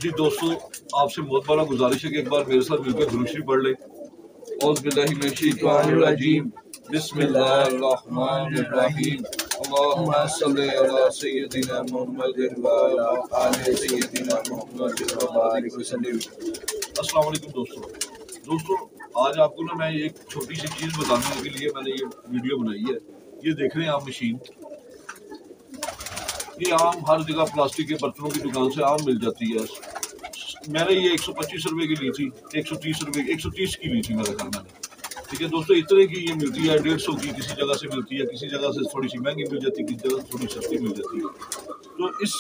जी दोस्तों, आपसे बहुत बड़ा गुजारिश है कि एक बार मेरे साथ मिलकर दुरूद शरीफ पढ़ लें। औज़ु बिल्लाहि मिनश शैतानिर रजीम, बिस्मिल्लाहिर्रहमानिर्रहीम, अल्लाहुम्मा सल्लि अला सय्यिदिना मुहम्मदिन व अला आलि सय्यिदिना मुहम्मदिन व बारिक वसल्लिम। अस्सलाम वालेकुम दोस्तों, आज आपको ना मैं एक छोटी सी चीज़ बताने के लिए मैंने ये वीडियो बनाई है। ये देख रहे हैं आप मशीन, ये आम हर जगह प्लास्टिक के बर्तनों की दुकान से आम मिल जाती है। मैंने ये 125 रुपए की ली थी, 130 की ली थी मेरे घर में। ठीक है दोस्तों, इतने की ये मिलती है, 150 की किसी जगह से मिलती है, किसी जगह से थोड़ी सी महंगी मिल जाती है, किसी जगह थोड़ी सस्ती मिल जाती है। तो इस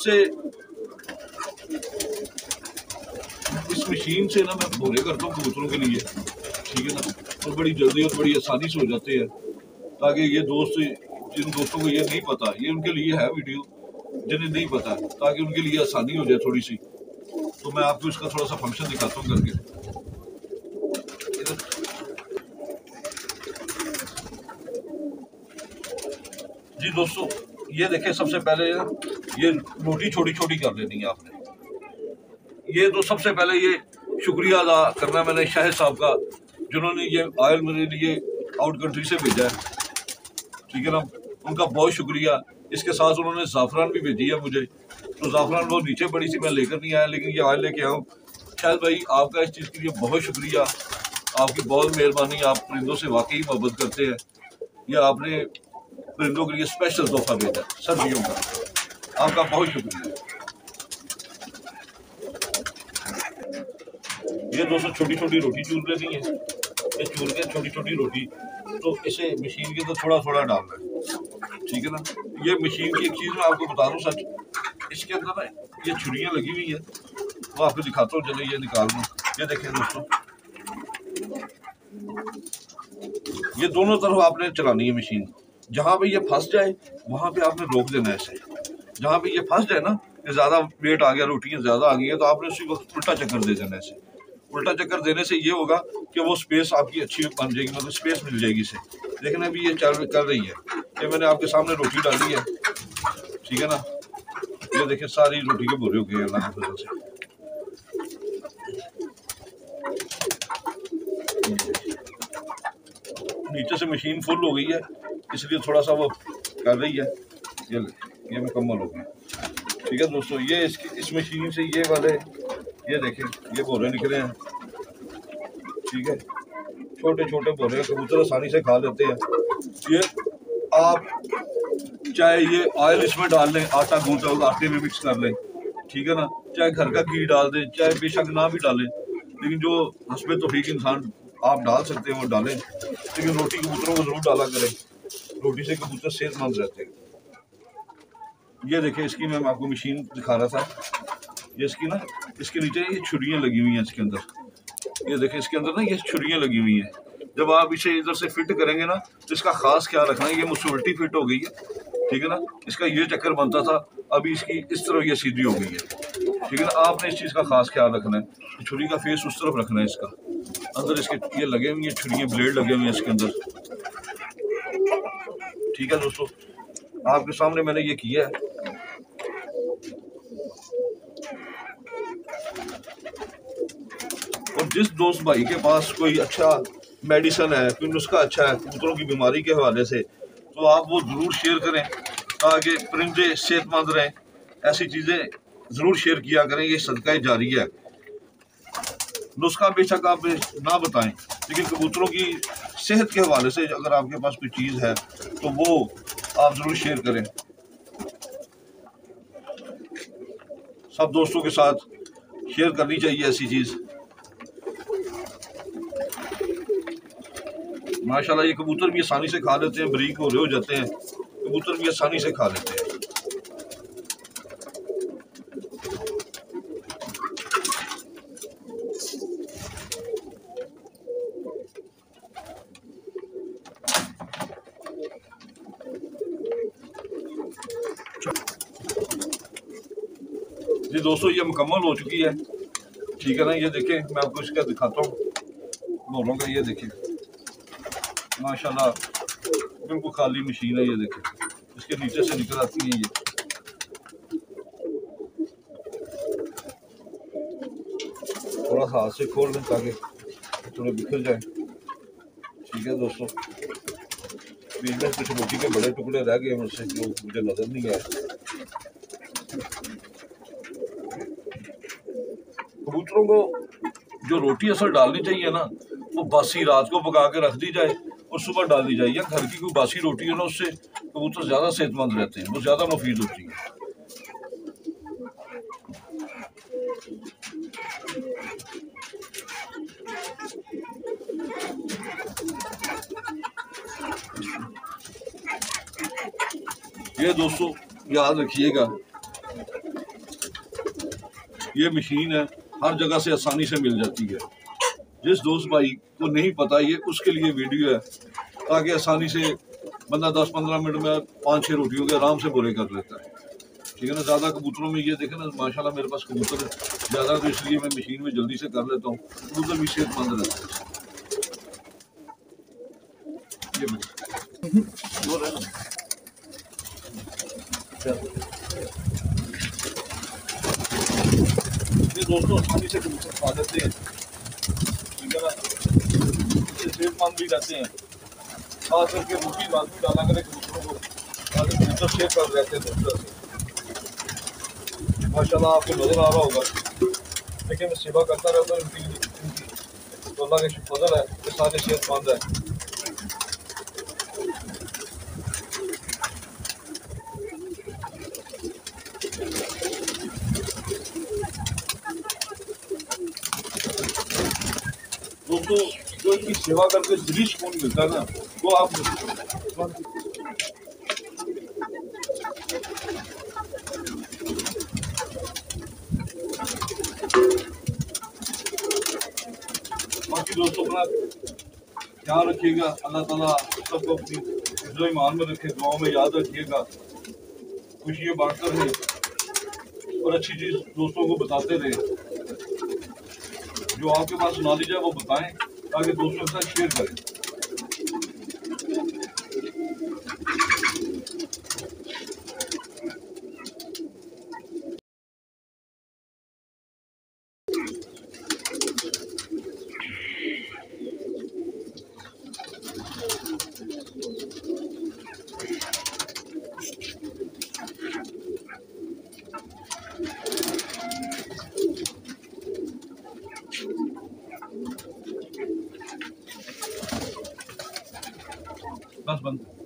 मशीन से ना मैं भोरे करता हूँ कबूतरों के लिए, ठीक है ना, और बड़ी जल्दी और बड़ी आसानी से हो जाते हैं। ताकि ये दोस्त, जिन दोस्तों को ये नहीं पता, ये उनके लिए है वीडियो, जिन्हें नहीं पता, ताकि उनके लिए आसानी हो जाए थोड़ी सी। तो मैं आपको इसका थोड़ा सा फंक्शन दिखाता हूँ करके। जी दोस्तों, ये देखें, सबसे पहले ये रोटी छोटी छोटी कर लेनी है आपने। ये तो सबसे पहले ये शुक्रिया अदा करना मैंने शाहिद साहब का, जिन्होंने ये ऑयल मेरे लिए आउट कंट्री से भेजा है, ठीक है ना, उनका बहुत शुक्रिया। इसके साथ उन्होंने ज़ाफ़रान भी भेजी है मुझे, तो ज़ाफ़रान वो नीचे पड़ी सी, मैं लेकर नहीं आया, लेकिन ये ऑयल लेके आऊँ। शायद भाई आपका इस चीज़ के लिए बहुत शुक्रिया, आपकी बहुत मेहरबानी। आप परिंदों से वाकई मोहब्बत करते हैं। यह आपने परिंदों के लिए स्पेशल तोहफा भेजा सर्दियों का, आपका बहुत शुक्रिया। ये दोस्तों छोटी छोटी रोटी चूर लेनी है। ये चूर के छोटी छोटी रोटी, तो इसे मशीन के अंदर थोड़ा थोड़ा डालना है, ठीक है ना। ये मशीन की एक चीज़ मैं आपको बता दूँ सच, इसके अंदर ना ये छुरियाँ लगी हुई है, वो आपको दिखाता हूँ, चलो ये निकाल दूँ। ये देखें दोस्तों, ये दोनों तरफ आपने चलानी है मशीन। जहाँ पे ये फंस जाए वहाँ पे आपने रोक देना है इसे। जहाँ पे ये फंस जाए ना, ये ज़्यादा वेट आ गया, रोटियाँ ज़्यादा आ गई है, तो आपने उसी वक्त उल्टा चक्कर दे देना है इसे। उल्टा चक्कर देने से ये होगा कि वो स्पेस आपकी अच्छी बन जाएगी, मतलब स्पेस मिल जाएगी इसे। देखना अभी ये कर रही है, ये मैंने आपके सामने रोटी डाली है, ठीक है ना। ये देखिए सारी रोटी के भूरे हो गए अल्लाह की फजल से। नीचे से मशीन फुल हो गई है, इसलिए थोड़ा सा वो कर रही है। ये मुकम्मल हो गया, ठीक है दोस्तों। ये इस मशीन से ये वाले, ये देखें, ये भोरे निकले हैं, ठीक है। छोटे छोटे भोरे कबूतर आसानी से खा लेते हैं। ये आप चाहे ये ऑयल इसमें डाल लें, आटा गूंथा हुआ आटे में मिक्स कर लें, ठीक है ना, चाहे घर का घी डाल दें, चाहे बेशक ना भी डालें, लेकिन जो हस्बे तौफीक इंसान आप डाल सकते हैं वो डालें। लेकिन रोटी कबूतरों को जरूर डाला करें, रोटी से कबूतर सेहतमंद रहते हैं। ये देखें, इसकी मैं आपको मशीन दिखा रहा था, ये इसकी ना, इसके नीचे ये छुरियाँ लगी हुई हैं इसके अंदर। ये देखें, इसके अंदर ना ये छुरियाँ लगी हुई हैं। जब आप इसे इधर से फिट करेंगे ना, तो इसका खास ख्याल रखना है। ये मुझसे उल्टी फिट हो गई है, ठीक है ना, इसका ये चक्कर बनता था, अभी इसकी इस तरफ ये सीधी हो गई है, ठीक है ना। आपने इस चीज़ का खास ख्याल रखना है, छुरी का फेस उस तरफ रखना है। इसका अंदर इसके ये लगे हुए हैं छुरियाँ, ब्लेड लगे हुए हैं इसके अंदर, ठीक है दोस्तों। आपके सामने मैंने ये किया है। और जिस दोस्त भाई के पास कोई अच्छा मेडिसिन है, कोई नुस्खा अच्छा है कबूतरों की बीमारी के हवाले से, तो आप वो ज़रूर शेयर करें, ताकि परिंदे सेहतमंद रहें। ऐसी चीज़ें ज़रूर शेयर किया करें, ये सदका जारी है। नुस्खा बेशक आप ना बताएं, लेकिन कबूतरों की सेहत के हवाले से अगर आपके पास कोई चीज़ है तो वो आप ज़रूर शेयर करें। सब दोस्तों के साथ शेयर करनी चाहिए ऐसी चीज़। माशाल्लाह ये कबूतर भी आसानी से खा लेते हैं, बरीक हो रहे हो जाते हैं, कबूतर भी आसानी से खा लेते हैं। जी दोस्तों, ये मुकम्मल हो चुकी है, ठीक है ना। ये देखें, मैं आपको इसका दिखाता हूँ बोलों का। ये देखें माशाल्लाह बिल्कुल खाली मशीन है। ये देखें, इसके नीचे से निकल आती है ये। थोड़ा सा हाथ से खोल लें ताकि थोड़े बिखर जाए। ठीक है दोस्तों, बीच में कुछ रोटी के बड़े टुकड़े रह गए मुझसे जो मुझे नजर नहीं आए। कबूतरों को जो रोटी असल डालनी चाहिए ना, वो बासी रात को पका के रख दी जाए और सुबह डाल दी जाए। या घर की कोई बासी रोटी है ना, उससे कबूतर ज्यादा सेहतमंद रहते हैं, वो ज्यादा मुफीद होती है। ये दोस्तों याद रखिएगा, ये मशीन है हर जगह से आसानी से मिल जाती है। जिस दोस्त भाई को नहीं पता ये उसके लिए वीडियो है, ताकि आसानी से बंदा 10-15 मिनट में 5-6 रोटियों के आराम से बुरे कर लेता है। ठीक है ना। ज़्यादा कबूतरों में ये देखें ना, माशाल्लाह मेरे पास कबूतर ज़्यादा, तो इसलिए मैं मशीन में जल्दी से कर लेता हूँ। कबूतर भी सेहतमंद रहता है। ये दोस्तों आसानी से कबूतर खा लेते हैं। ठीक है ना, सेहतमंद भी रहते हैं। खास करके रोटी रात में डाला करें कबूतरों को, ताकि कबूतर सेहतमंद रहते हैं दोस्तों से। माशाल्लाह आपको नजर आ रहा होगा, लेकिन मैं सेवा करता रहता हूँ इनकी, तो अल्लाह के फजल है कि सारे सेहतमंद है। दोस्तों जो इनकी सेवा करके दिली सुकून मिलता है ना, वो आप बाकी दोस्तों अपना ख्याल रखिएगा। अल्लाह ताला सबको अपनी हिफ्ज़ो ईमान में रखे, दुआओं में याद रखिएगा। खुशियाँ बांटते रहे और अच्छी चीज़ दोस्तों को बताते रहे। जो आपके पास नॉलेज है वो बताएं, ताकि दोस्तों के साथ शेयर करें। बस बंद।